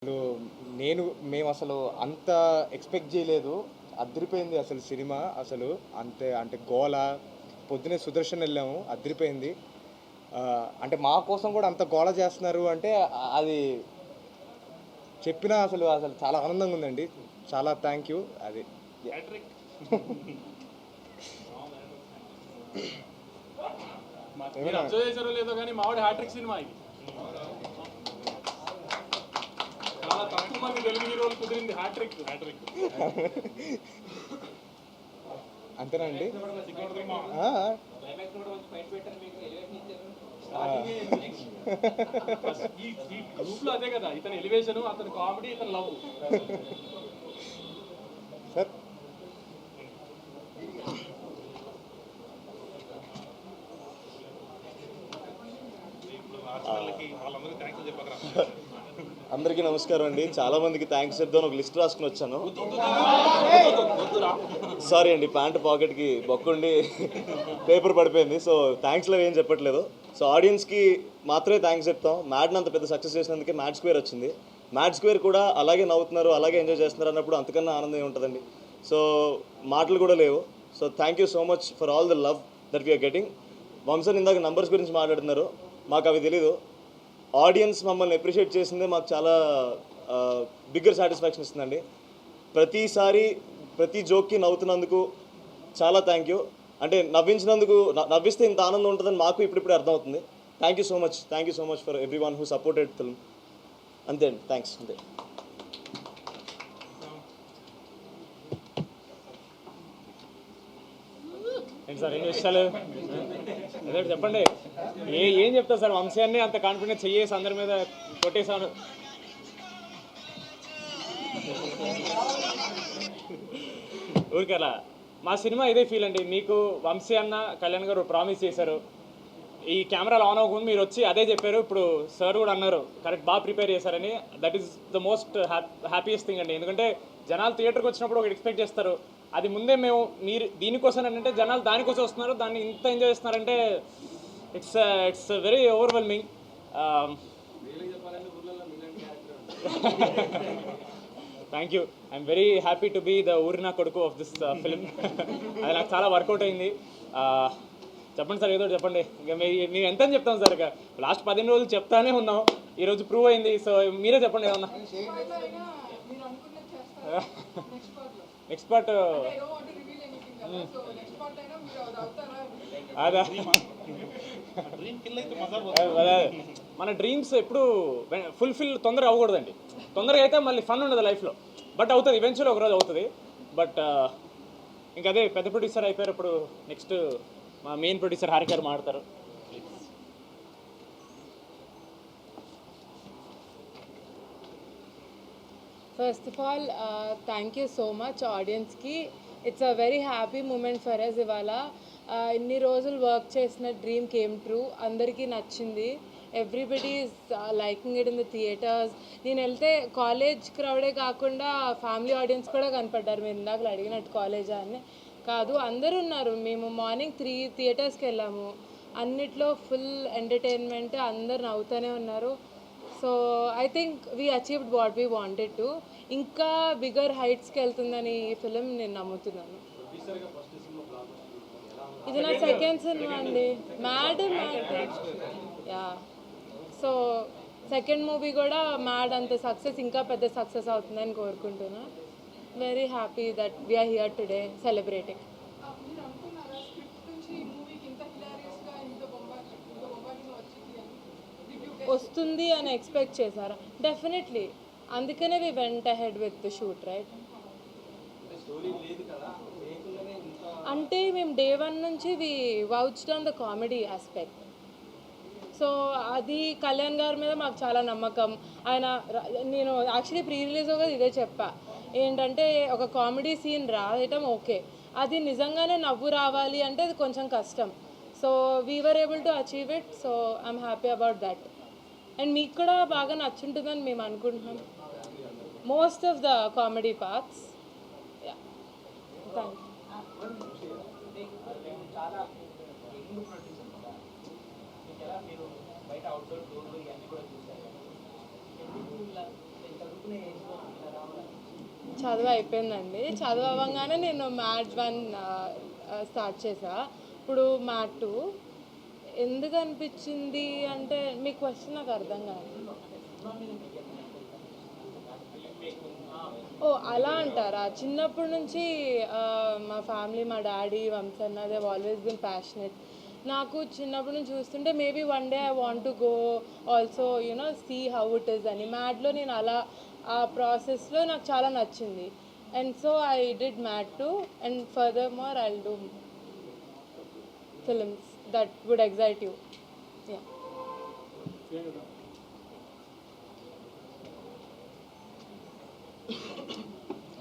అసలు మేము అసలు అంత ఎక్స్పెక్ట్ చేయలేదు. అదిరిపోయింది అసలు సినిమా. అసలు అంతే అంటే గోల. పొద్దున్నే సుదర్శన్ వెళ్ళాము, అదిరిపోయింది. అంటే మా కోసం కూడా అంత గోల చేస్తున్నారు అంటే అది చెప్పినా అసలు అసలు చాలా ఆనందంగా ఉందండి. చాలా థ్యాంక్ యూ. అది మీరు అబ్జర్వ్ చేశారో లేదో కానీ మావాడి హ్యాట్రిక్ సినిమా ఇది. చాలా తక్కువ మంది తెలుగు హీరోలు కుదిరింది హ్యాట్రిక్. అంతేనండి. ఈ గ్రూప్ లో అదే కదా, ఇతను ఎలివేషన్, అతను కామెడీ, ఇతను లవ్. సార్ అందరికీ నమస్కారం అండి. చాలామందికి థ్యాంక్స్ చెప్దాను ఒక లిస్ట్ రాసుకుని వచ్చాను. సారీ అండి, ప్యాంట్ పాకెట్కి బొక్కుండి పేపర్ పడిపోయింది. సో థ్యాంక్స్లో ఏం చెప్పట్లేదు. సో ఆడియన్స్కి మాత్రమే థ్యాంక్స్ చెప్తాం. మ్యాడ్ని అంత పెద్ద సక్సెస్ చేసినందుకే మ్యాడ్ స్క్వేర్ వచ్చింది. మ్యాడ్ స్క్వేర్ కూడా అలాగే నవ్వుతున్నారు, అలాగే ఎంజాయ్ చేస్తున్నారు అన్నప్పుడు అంతకన్నా ఆనందం ఉంటుందండి. సో మాటలు కూడా లేవు. So thank you so much for all the love that we are getting. Vamshan ఇందాక నంబర్స్ గురించి మాట్లాడుతున్నారు, మాకు అవి తెలీదు. ఆడియన్స్ మమ్మల్ని అప్రిషియేట్ చేసిందే మాకు చాలా బిగ్గర్ సాటిస్ఫాక్షన్ ఇస్తుందండి. ప్రతిసారి ప్రతి జోక్కి నవ్వుతున్నందుకు చాలా థ్యాంక్ యూ. అంటే నవ్వించినందుకు, నవ్విస్తే ఇంత ఆనందం ఉంటుందని మాకు ఇప్పుడిప్పుడే అర్థమవుతుంది. Thank you so much for every one who supported film. అంతే అండి, థ్యాంక్స్. అంతే. ఏంటి సార్, ఏం విషయాలు అదే చెప్పండి. ఏం చెప్తారు సార్? వంశాన్ని అంత కాన్ఫిడెన్స్ చెయ్యేసి అందరి మీద కొట్టేసాను. ఊరికలా మా సినిమా ఇదే ఫీల్ అండి. మీకు వంశీ అన్న, కళ్యాణ్ గారు ప్రామిస్ చేశారు, ఈ కెమెరాలు ఆన్ అవ్వకుండా మీరు వచ్చి అదే చెప్పారు. ఇప్పుడు సార్ కూడా అన్నారు కరెక్ట్, బాగా ప్రిపేర్ చేశారని. That is the most happiest thing అండి. ఎందుకంటే జనాలు థియేటర్కి వచ్చినప్పుడు ఒకటి ఎక్స్పెక్ట్ చేస్తారు, అది ముందే మేము మీరు దీనికోసం అంటే జనాలు దానికోసం వస్తున్నారు, దాన్ని ఇంత ఎంజాయ్ చేస్తున్నారంటే it's very overwhelming. Thank you. I'm very happy to be the ఊరినా కొడుకు ఆఫ్ దిస్ ఫిల్మ్. అది నాకు చాలా వర్కౌట్ అయింది. చెప్పండి సార్, ఏదో చెప్పండి. ఇంకా మేము ఎంత అని చెప్తాం సార్? ఇక లాస్ట్ 15 రోజులు చెప్తానే ఉన్నాం, ఈరోజు ప్రూవ్ అయింది. సో మీరే చెప్పండి ఏమన్నా. నెక్స్ట్ పార్ట్ అదే మన డ్రీమ్స్ ఎప్పుడు ఫుల్ఫిల్ తొందరగా అవ్వకూడదండి. తొందరగా అయితే మళ్ళీ ఫన్ ఉండదు లైఫ్లో, బట్ అవుతుంది ఈవెన్చువల్లీ ఒకరోజు అవుతుంది. బట్ ఇంకా అదే పెద్ద ప్రొడ్యూసర్ అయిపోయారు. ఇప్పుడు నెక్స్ట్ మా మెయిన్ ప్రొడ్యూసర్ హారిక గారు మాట్లాడతారు. First of all, thank you so much audience ki. It's a very happy moment for us ivala. ఇన్ని రోజులు వర్క్ చేసిన డ్రీమ్ కేమ్ ట్రూ. అందరికీ నచ్చింది. Everybody is liking it in the theatres. నేను వెళ్తే కాలేజ్ క్రౌడే కాకుండా ఫ్యామిలీ ఆడియన్స్ కూడా కనపడ్డారు. మీరు ఇందాక అడిగినట్టు కాలేజా అని కాదు, అందరూ ఉన్నారు. మేము మార్నింగ్ 3 థియేటర్స్కి వెళ్ళాము. అన్నిట్లో ఫుల్ ఎంటర్టైన్మెంట్, అందరు నవ్వుతూనే ఉన్నారు. So I think we achieved what we wanted to. ఇంకా బిగ్గర్ హైట్స్కి వెళ్తుందని ఈ ఫిలిం నేను నమ్ముతున్నాను. ఇది నా సెకండ్ సినిమా అండి. Mad yeah. So second movie కూడా మ్యాడ్ అంత సక్సెస్, ఇంకా పెద్ద సక్సెస్ అవుతుందని కోరుకుంటున్నా. Very happy that we are here today celebrating. వస్తుంది అని ఎక్స్పెక్ట్ చేశారా? డెఫినెట్లీ, అందుకనే we went ahead with the shoot, right? అంటే మేము డే 1 నుంచి we vouched on the comedy aspect. So అది కళ్యాణ్ గారి మీద మాకు చాలా నమ్మకం. ఆయన నేను యాక్చువల్లీ ప్రీ రిలీజ్ కూడా ఇదే చెప్పా, ఏంటంటే ఒక కామెడీ సీన్ రాయటం ఓకే, అది నిజంగానే నవ్వు రావాలి అంటే అది కొంచెం కష్టం. So we were able to achieve it. So I'm happy about that. And మీకు కూడా బాగా నచ్చుంటుందని మేము అనుకుంటున్నాం, most of the comedy parts. Yeah, thank you. బయట అవుట్డోర్ టూర్లు ఇవన్నీ కూడా చూసారు. చదువు అయిపోయిందండి. చదువు అవ్వగానే నేను మ్యాథ్స్ 1 స్టార్ట్ చేసా. ఇప్పుడు మ్యాథ్ 2 ఎందుకు అనిపించింది అంటే మీ క్వశ్చన్ నాకు అర్థం కాదు. ఓ అలా అంటారా? చిన్నప్పటి నుంచి మా ఫ్యామిలీ, మా డాడీ, వంశన్న, దే ఆల్వేస్ బిన్ ప్యాషనెట్. నాకు చిన్నప్పటి నుంచి చూస్తుంటే maybe one day I want to go also you know see how it is అని. మ్యాథ్లో నేను అలా ఆ ప్రాసెస్లో నాకు చాలా నచ్చింది. And so I did math 2 and further more I will do films that would excite you. Yeah.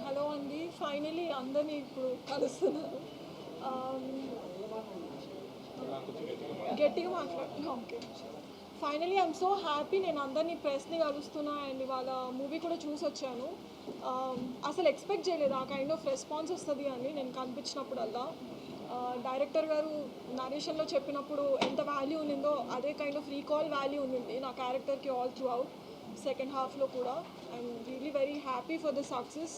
Hello అండి, ఫైనలీ అందరినీ ఇప్పుడు కలుస్తున్నాను. గట్టిగా మాట్లాడుతున్నా. Okay, finally I'm so happy. నేను అందరినీ ప్రెస్ని కలుస్తున్నా అండ్ ఇవాళ మూవీ కూడా చూసి వచ్చాను. అసలు ఎక్స్పెక్ట్ చేయలేదు ఆ కైండ్ ఆఫ్ రెస్పాన్స్ వస్తుంది అని. నేను కనిపించినప్పుడల్లా డైరెక్టర్ గారు నరేషన్లో చెప్పినప్పుడు ఎంత వాల్యూ ఉన్నిందో అదే కైండ్ ఆఫ్ రీకాల్ వాల్యూ ఉన్నింది నా క్యారెక్టర్కి ఆల్ త్రూ అవుట్. సెకండ్ హాఫ్లో కూడా I'm really very happy for the success.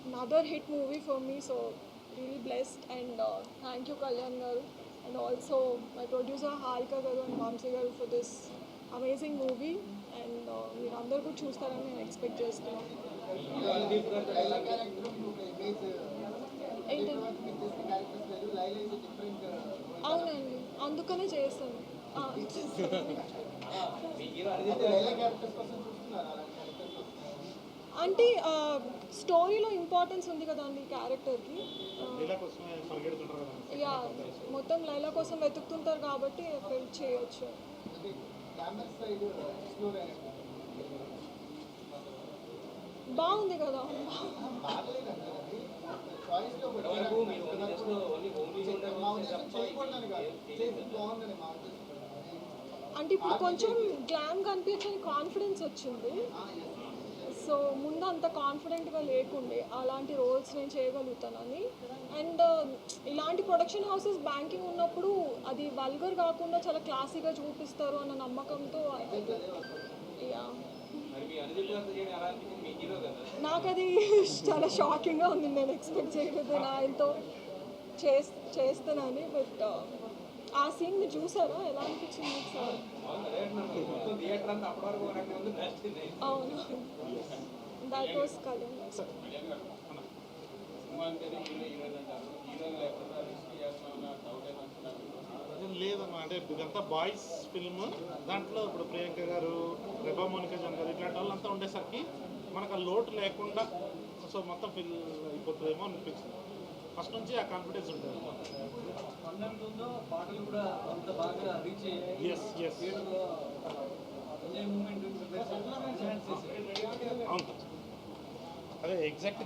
another hit movie for me, so really blessed. And thank you Kalyan garu and also my producer Harika garu and Vamsi garu for this amazing movie. And మీరు అందరూ కూడా చూస్తారని నేను expect చేస్తున్నాను. అవునండి, అందుకనే చేస్తాను. అంటే స్టోరీలో ఇంపార్టెన్స్ ఉంది కదండి క్యారెక్టర్కి. యా, మొత్తం లైలా కోసం వెతుకుతుంటారు కాబట్టి ఫెయిల్ చేయొచ్చు. బాగుంది కదా. అంటే ఇప్పుడు కొంచెం గ్లామ్ కనిపించని కాన్ఫిడెన్స్ వచ్చింది. సో ముందు అంత కాన్ఫిడెంట్గా లేకుండే అలాంటి రోల్స్ నేను చేయగలుగుతానని. అండ్ ఇలాంటి ప్రొడక్షన్ హౌసెస్ బ్యాంకింగ్ ఉన్నప్పుడు అది వల్గర్ కాకుండా చాలా క్లాసీగా చూపిస్తారు అన్న నమ్మకంతో యా, నాకు అది చాలా షాకింగ్గా ఉంది. నేను ఎక్స్పెక్ట్ చేయలేదు నేను ఆయనతో చేస్తానని. బట్ ఆ సీన్ని చూసారా, ఎలా అనిపించింది మీకు సార్? అవును, దట్ వాస్ కళ్యాణ్. లేదమ్మా, అంటే ఇదంతా బాయ్స్ ఫిల్మ్. దాంట్లో ఇప్పుడు ప్రియాంక గారు, రెబా మోనికా జన్ గారు ఇట్లాంటి వాళ్ళంతా ఉండేసరికి మనకు ఆ లోటు లేకుండా సో మొత్తం ఫిల్ అయిపోతుందేమో అనిపించింది. ఫస్ట్ నుంచి ఆ కాన్ఫిడెన్స్ ఉంటుంది. పాటలు కూడా అంత బాగా రీచ్ అయ్యాయి. అవును, అదే ఎగ్జాక్ట్గా